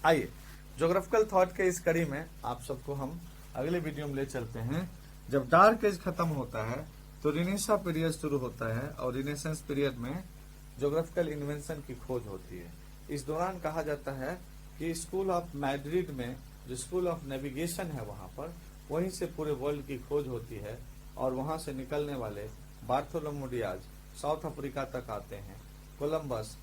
आइए geographical thought के इस कड़ी में आप सबको हम अगले वीडियो में ले चलते हैं। जब डार्क एज खत्म होता है तो रिनेसा पीरियड शुरू होता है और रिनेसेंस पीरियड में ज्योग्राफिकल इन्वेंशन की खोज होती है। इस दौरान कहा जाता है कि स्कूल ऑफ मैड्रिड में जो स्कूल ऑफ नेविगेशन है वहां पर वहीं से पूरे वर्ल्ड की खोज होती है और वहां से निकलने वाले बार्थोलोमू डियाज साउथ अफ्रीका तक आते हैं। कोलंबस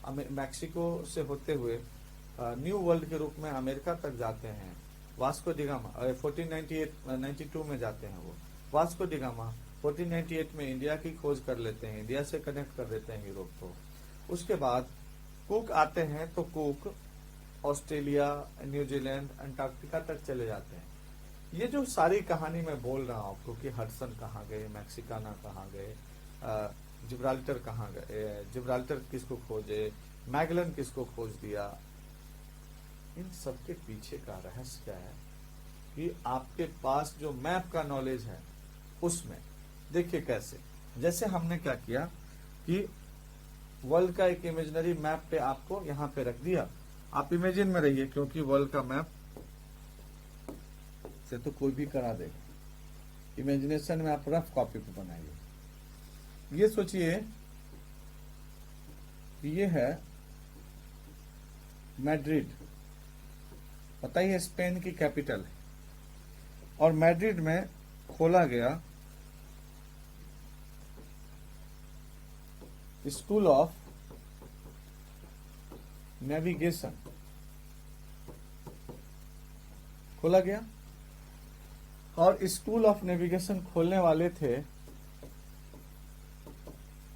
मैक्सिको से होते हुए न्यू वर्ल्ड के रूप में अमेरिका तक जाते हैं। वास्को डिगामा 1492 में जाते हैं वो। वास्को डिगामा 1498 में इंडिया की खोज कर लेते हैं, इंडिया से कनेक्ट कर देते हैं यूरोप को। उसके बाद कुक आते हैं तो कुक ऑस्ट्रेलिया, न्यूजीलैंड, अंटार्कटिका तक चले जाते हैं। ये जो सारी कहानी मैं बोल रहा हूँ आपको कि हडसन कहाँ गए, मैक्सिकाना कहाँ गए, जिब्राल्टर कहाँ गए, जिब्राल्टर किसको खोजे, मैगलन किसको खोज दिया, इन सब के पीछे का रहस्य क्या है कि आपके पास जो मैप का नॉलेज है उसमें देखिए कैसे। जैसे हमने क्या किया कि वर्ल्ड का एक इमेजिनरी मैप पे आपको यहाँ पे रख दिया। आप इमेजिन में रहिए क्योंकि वर्ल्ड का मैप से तो कोई भी करा देगा। इमेजिनेशन में आप रफ कॉपी पे बनाइए। ये सोचिए कि ये है मैड्रिड, पता ही है स्पेन की कैपिटल है, और मैड्रिड में खोला गया स्कूल ऑफ नेविगेशन खोला गया। और स्कूल ऑफ नेविगेशन खोलने वाले थे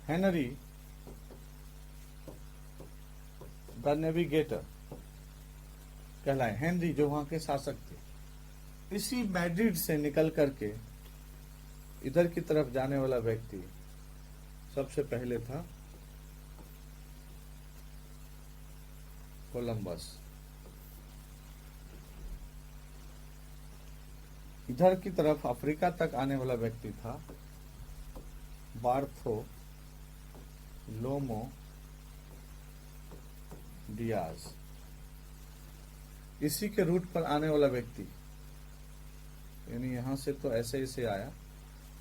हेनरी द नेविगेटर कहलाए, हेनरी जो वहां के शासक थे। इसी मैड्रिड से निकल करके इधर की तरफ जाने वाला व्यक्ति सबसे पहले था कोलंबस। इधर की तरफ अफ्रीका तक आने वाला व्यक्ति था बार्थोलोमू डियाज। इसी के रूट पर आने वाला व्यक्ति यानी यहां से तो ऐसे ऐसे आया,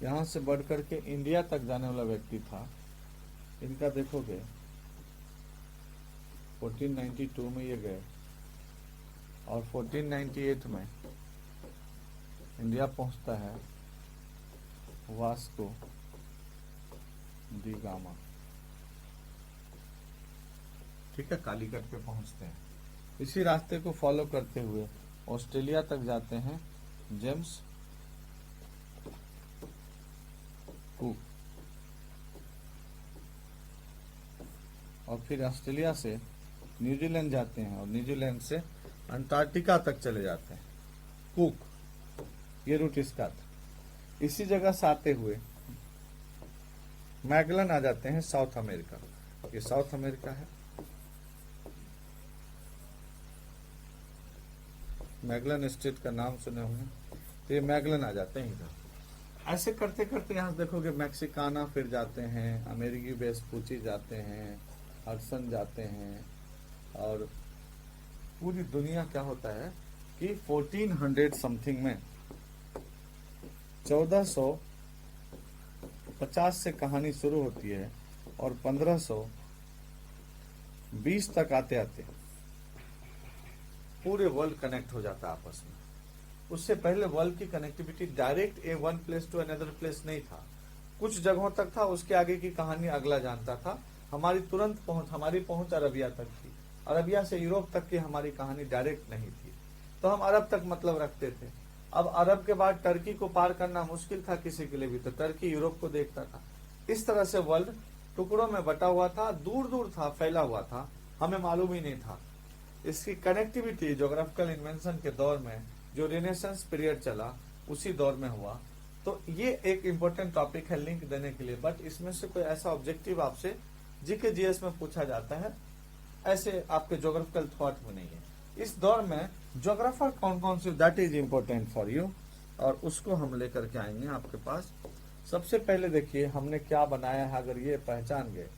यहां से बढ़ करके इंडिया तक जाने वाला व्यक्ति था। इनका देखोगे 1492 में ये गए और 1498 में इंडिया पहुंचता है वास्को डी गामा। ठीक है, कालीकट पे पहुंचते हैं। इसी रास्ते को फॉलो करते हुए ऑस्ट्रेलिया तक जाते हैं जेम्स कुक, और फिर ऑस्ट्रेलिया से न्यूजीलैंड जाते हैं और न्यूजीलैंड से अंटार्कटिका तक चले जाते हैं कुक। ये रूट इसका था। इसी जगह से आते हुए मैगलन आ जाते हैं साउथ अमेरिका। ये साउथ अमेरिका है, मैगलन स्टेट का नाम सुने होंगे, तो ये मैगलन आ जाते हैं इधर। ऐसे करते करते यहाँ देखोगे मैक्सिकाना फिर जाते हैं, अमेरिकी वेस्पूची जाते हैं, हडसन जाते हैं, और पूरी दुनिया क्या होता है कि 1400 समथिंग में 1450 से कहानी शुरू होती है और 1520 तक आते आते पूरे वर्ल्ड कनेक्ट हो जाता आपस में। उससे पहले वर्ल्ड की connectivity direct one place to another place नहीं था, कुछ जगहों तक था, उसके आगे की कहानी अगला जानता था। हमारी पहुंच अरबिया तक थी, अरबिया से यूरोप तक की हमारी कहानी डायरेक्ट नहीं थी, तो हम अरब तक मतलब रखते थे। अब अरब के बाद टर्की को पार करना मुश्किल था किसी के लिए भी, तो टर्की यूरोप को देखता था। इस तरह से वर्ल्ड टुकड़ों में बटा हुआ था, दूर दूर था, फैला हुआ था, हमें मालूम ही नहीं था। इसकी कनेक्टिविटी ज्योग्राफिकल इन्वेंशन के दौर में जो रिनेसेंस पीरियड चला उसी दौर में हुआ। तो ये एक इम्पोर्टेंट टॉपिक है लिंक देने के लिए, बट इसमें से कोई ऐसा ऑब्जेक्टिव आपसे जीके जीएस में पूछा जाता है, ऐसे आपके ज्योग्राफिकल थॉट में नहीं है। इस दौर में ज्योग्राफर कौन कौन से, that is important for you, और उसको हम लेकर के आएंगे आपके पास। सबसे पहले देखिए हमने क्या बनाया है, अगर ये पहचान गए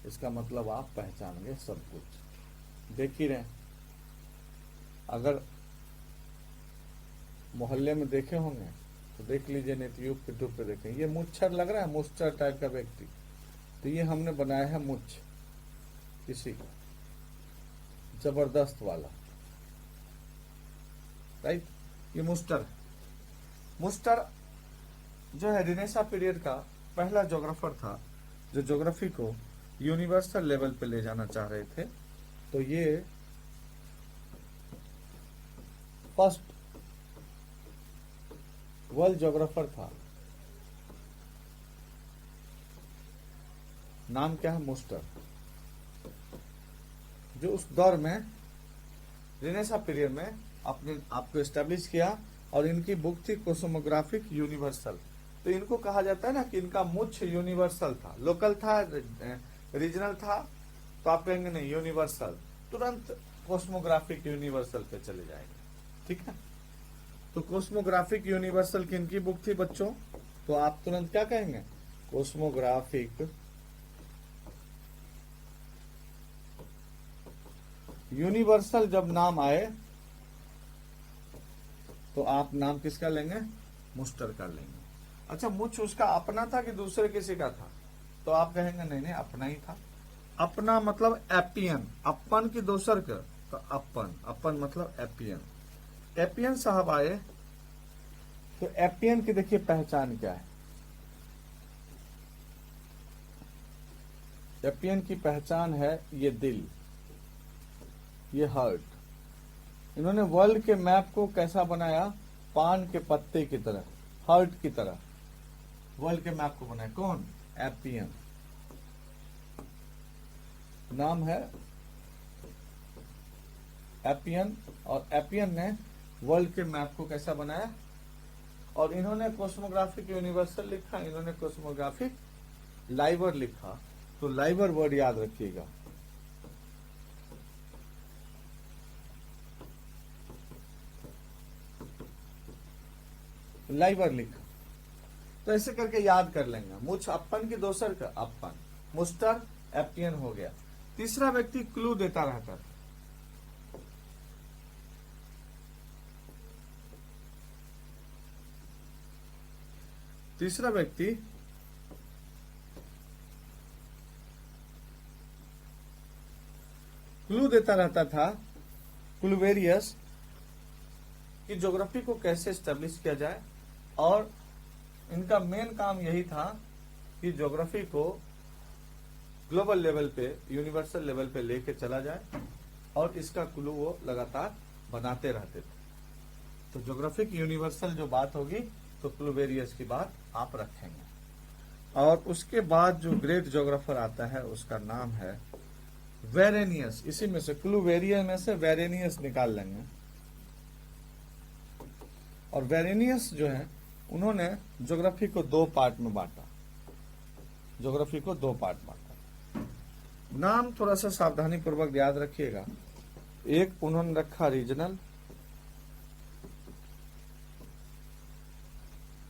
इसका मतलब आप पहचान गए सब कुछ। देख ही रहे हैं, अगर मोहल्ले में देखे होंगे तो देख लीजिए, नहीं तो यूट्यूब पे देखें। ये मुच्छर लग रहा है, मुच्छर टाइप का व्यक्ति, तो ये हमने बनाया है मुच्छ किसी का, जबरदस्त वाला, राइट। ये मुस्टर है। मुस्टर जो है रिनेसा पीरियड का पहला ज्योग्राफर था जो ज्योग्राफी को यूनिवर्सल लेवल पे ले जाना चाह रहे थे। तो ये फर्स्ट वर्ल्ड ज्योग्राफर था। नाम क्या है? मुस्टर। जो उस दौर में रिनेसा पीरियड में अपने आपको एस्टेब्लिश किया, और इनकी बुक थी कोस्मोग्राफिक यूनिवर्सल। तो इनको कहा जाता है ना कि इनका मुच्छ यूनिवर्सल था, लोकल था, रीजनल था, तो आप कहेंगे नहीं यूनिवर्सल, तुरंत कोस्मोग्राफिक यूनिवर्सल पे चले जाएंगे, ठीक है। तो कोस्मोग्राफिक यूनिवर्सल किनकी बुक थी बच्चों? तो आप तुरंत क्या कहेंगे? कोस्मोग्राफिक यूनिवर्सल जब नाम आए तो आप नाम किसका लेंगे? मुस्टर का लेंगे। अच्छा, मुच्छ उसका अपना था कि दूसरे किसी का था? तो आप कहेंगे नहीं नहीं, अपना ही था। अपना मतलब एपियन, अपन की दोसर का, तो अपन, अपन मतलब एपियन। एपियन साहब आए, तो एपियन की देखिए पहचान क्या है। एपियन की पहचान है ये दिल, ये हार्ट। इन्होंने वर्ल्ड के मैप को कैसा बनाया? पान के पत्ते की तरह, हार्ट की तरह वर्ल्ड के मैप को बनाया। कौन? एपियन। नाम है एपियन, और एपियन ने वर्ल्ड के मैप को कैसा बनाया? और इन्होंने कोस्मोग्राफिक यूनिवर्सल लिखा, इन्होंने कोस्मोग्राफिक लाइवर लिखा। तो लाइवर वर्ड याद रखिएगा। लाइवर लिखा, तो ऐसे करके याद कर लेंगे। मुच्छ अपन की दोसर का अपन, मुस्टर एपियन हो गया। तीसरा व्यक्ति क्लू देता रहता था। तीसरा व्यक्ति क्लू देता रहता था, क्लूवेरियस, कि ज्योग्राफी को कैसे एस्टेब्लिश किया जाए। और इनका मेन काम यही था कि ज्योग्राफी को ग्लोबल लेवल पे, यूनिवर्सल लेवल पे लेके चला जाए, और इसका क्लू वो लगातार बनाते रहते थे। तो ज्योग्राफिक यूनिवर्सल जो बात होगी तो क्लूवेरियस की बात आप रखेंगे। और उसके बाद जो ग्रेट ज्योग्राफर आता है उसका नाम है वेरेनियस। इसी में से क्लूवेरियस में से वेरेनियस निकाल लेंगे। और वेरेनियस जो है उन्होंने ज्योग्राफी को दो पार्ट में बांटा। ज्योग्राफी को दो पार्ट बांटा। नाम थोड़ा सा सावधानी पूर्वक याद रखिएगा। एक उन्होंने रखा रीजनल,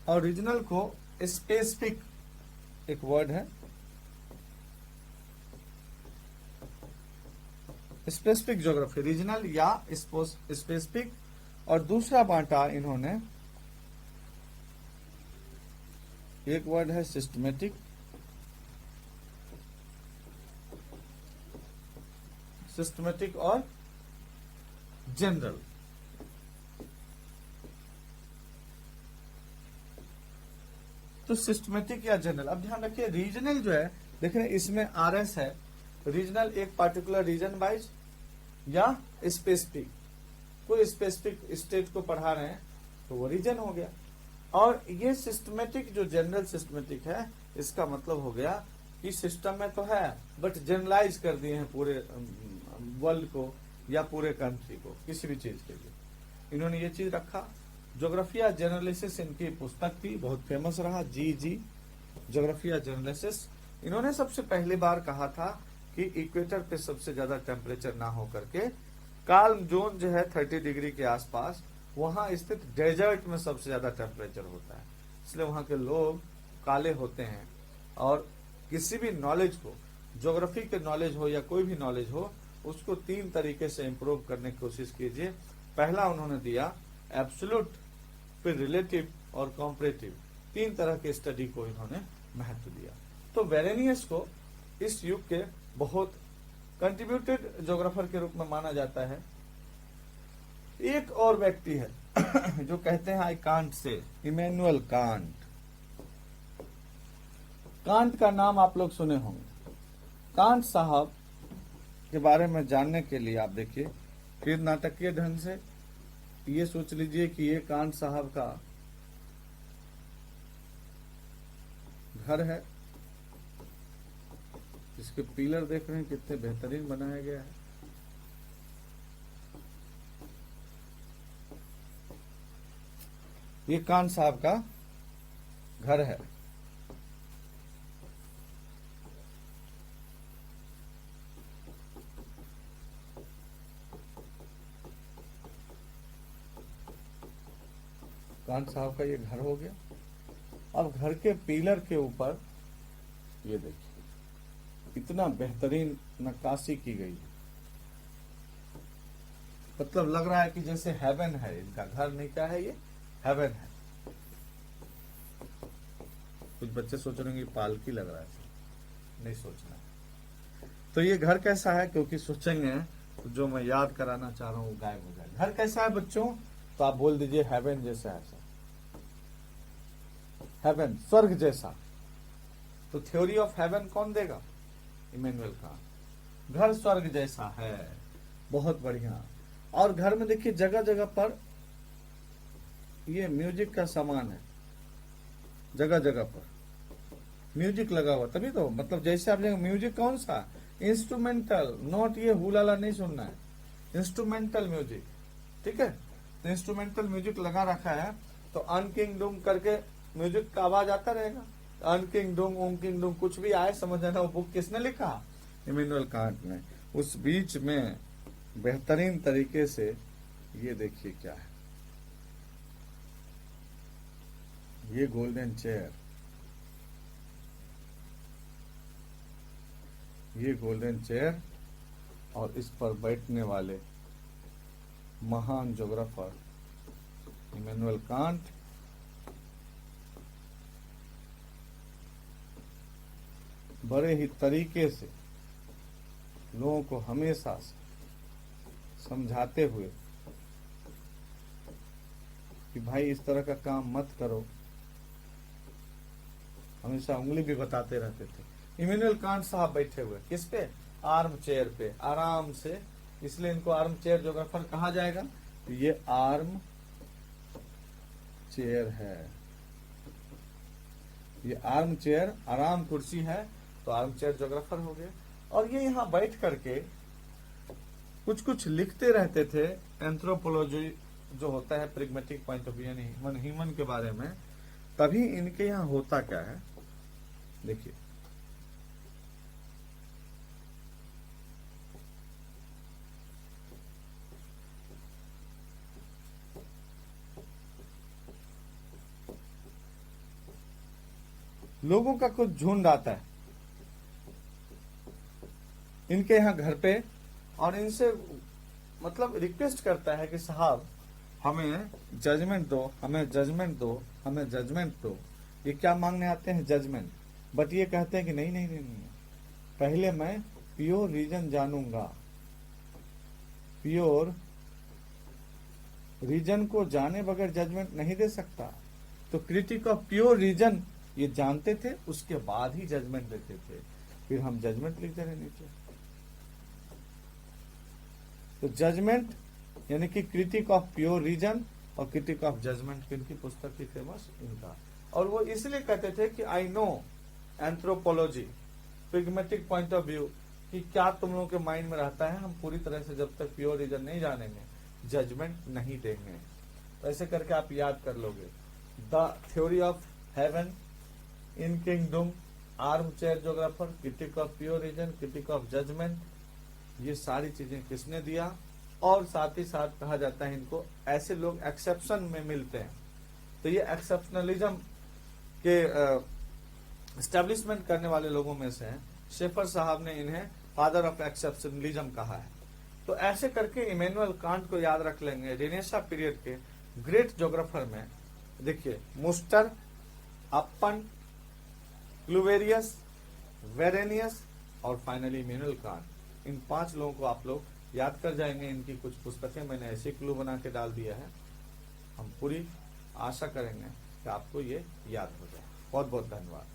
और रीजनल को स्पेसिफिक, एक वर्ड है स्पेसिफिक ज्योग्राफी, रीजनल या स्पेसिफिक। और दूसरा बांटा इन्होंने, एक वर्ड है सिस्टमेटिक, सिस्टमेटिक और जनरल। तो सिस्टमेटिक या जनरल। अब ध्यान रखिए, रीजनल जो है, देख रहे हैं इसमें आरएस है। रीजनल एक पार्टिकुलर रीजन वाइज या स्पेसिफिक, कोई स्पेसिफिक स्टेट को पढ़ा रहे हैं तो वो रीजन हो गया। और ये सिस्टमेटिक जो जनरल सिस्टमेटिक है, इसका मतलब हो गया कि सिस्टम में तो है बट जनरलाइज कर दिए हैं पूरे वर्ल्ड को या पूरे कंट्री को, किसी भी चीज के लिए इन्होंने ये चीज रखा। ज्योग्राफिया जर्नलिसिस इनकी पुस्तक थी, बहुत फेमस रहा, जी ज्योग्राफिया जर्नलिसिस। इन्होंने सबसे पहली बार कहा था कि इक्वेटर पे सबसे ज्यादा टेम्परेचर ना हो करके काल्म जोन जो है 30 डिग्री के आसपास, वहां स्थित डेजर्ट में सबसे ज्यादा टेम्परेचर होता है, इसलिए वहां के लोग काले होते हैं। और किसी भी नॉलेज को, ज्योग्राफी के नॉलेज हो या कोई भी नॉलेज हो, उसको 3 तरीके से इंप्रूव करने की कोशिश कीजिए। पहला उन्होंने दिया एब्सोल्यूट, फिर रिलेटिव और कॉम्परेटिव, 3 तरह के स्टडी को इन्होंने महत्व दिया। तो वेरेनियस को इस युग के बहुत कंट्रीब्यूटेड ज्योग्राफर के रूप में माना जाता है। एक और व्यक्ति है जो कहते हैं I can't say, Immanuel Kant. Can't का नाम आप लोग सुने होंगे। कांट साहब के बारे में जानने के लिए आप देखिए, फिर नाटकीय ढंग से ये सोच लीजिए कि ये कांट साहब का घर है, इसके पिलर देख रहे हैं कितने बेहतरीन बनाया गया है। ये कांट साहब का घर है। कांट साहब का ये घर हो गया। अब घर के पिलर के ऊपर ये देखिए इतना बेहतरीन नक्काशी की गई है, मतलब लग रहा है कि जैसे हेवन है। इनका घर नहीं, क्या है ये, हेवन है। कुछ बच्चे सोच रहे हैं पालकी लग रहा है, नहीं सोचना। तो ये घर कैसा है, क्योंकि सोचेंगे तो जो मैं याद कराना चाह रहा हूं वो गायब हो जाए। घर कैसा है बच्चों, तो आप बोल दीजिए हेवन जैसा है, सर हेवन, स्वर्ग जैसा। तो थ्योरी ऑफ हेवन कौन देगा, इमैनुअल कांट। घर स्वर्ग जैसा है, बहुत बढ़िया। और घर में देखिए जगह जगह पर ये म्यूजिक का सामान है, जगह जगह पर म्यूजिक लगा हुआ, तभी तो मतलब जैसे आप म्यूजिक कौन सा, इंस्ट्रूमेंटल, नॉट ये हुलाला नहीं सुनना है, इंस्ट्रूमेंटल म्यूजिक, ठीक है। तो इंस्ट्रूमेंटल म्यूजिक लगा रखा है, तो अन किंग डूम करके म्यूजिक का आवाज आता रहेगा। अन किंग डूम, ओम किंग डूम, कुछ भी आए समझ आना। वो बुक किसने लिखा, इमैनुअल कांट ने। उस बीच में बेहतरीन तरीके से ये देखिए क्या है, ये गोल्डन चेयर, ये गोल्डन चेयर, और इस पर बैठने वाले महान ज्योग्राफर इमैनुअल कांट। बड़े ही तरीके से लोगों को हमेशा समझाते हुए कि भाई इस तरह का काम मत करो, हमेशा उंगली भी बताते रहते थे। इमैनुअल कांट साहब बैठे हुए किस पे, आर्म चेयर पे, आराम से, इसलिए इनको आर्म चेयर ज्योग्राफर कहा जाएगा। तो ये आर्म चेयर है, ये आर्म चेयर, आराम कुर्सी है, तो आर्म चेयर ज्योग्राफर हो गए। और ये यहाँ बैठ करके कुछ कुछ लिखते रहते थे, एंथ्रोपोलॉजी जो होता है प्रिग्मेटिक पॉइंट ऑफ व्यू, यानी ह्यूमन के बारे में। तभी इनके यहाँ होता क्या है, देखिए लोगों का कुछ झुंड आता है इनके यहाँ घर पे, और इनसे मतलब रिक्वेस्ट करता है कि साहब हमें जजमेंट दो, हमें जजमेंट दो, हमें जजमेंट दो। ये क्या मांगने आते हैं, जजमेंट। बट ये कहते हैं कि नहीं नहीं नहीं, नहीं। पहले मैं प्योर रीजन जानूंगा, प्योर रीजन को जाने बगैर जजमेंट नहीं दे सकता। तो क्रिटिक ऑफ प्योर रीजन ये जानते थे, उसके बाद ही जजमेंट देते थे। फिर हम जजमेंट लिखते रहे नीचे। तो जजमेंट यानी कि क्रिटिक ऑफ प्योर रीजन और क्रिटिक ऑफ जजमेंट किनकी पुस्तक की फेमस, इनका। और वो इसलिए कहते थे कि I know anthropology, pragmatic point of view, कि क्या तुम लोगों के माइंड में रहता है। हम पूरी तरह से जब तक प्योर रीजन नहीं जानेंगे जजमेंट नहीं देंगे। तो ऐसे करके आप याद कर लोगे। The theory of heaven, in kingdom, armchair geographer, critique of pure reason, critique of judgement, ये सारी चीजें किसने दिया। और साथ ही साथ कहा जाता है इनको, ऐसे लोग एक्सेप्शन में मिलते हैं। तो ये एक्सेप्शनलिज्म के एस्टेब्लिशमेंट करने वाले लोगों में से हैं। शेफर साहब ने इन्हें फादर ऑफ एक्सेप्शनलिज्म कहा है। तो ऐसे करके इमैनुअल कांट को याद रख लेंगे। रेनेसा पीरियड के ग्रेट ज्योग्राफर में देखिए मुस्टर, अपन, क्लूवेरियस, वेरेनियस और फाइनली इमैनुअल कांट, इन 5 लोगों को आप लोग याद कर जाएंगे। इनकी कुछ पुस्तकें मैंने ऐसे क्लू बना के डाल दिया है। हम पूरी आशा करेंगे कि आपको ये याद हो जाए। बहुत बहुत धन्यवाद।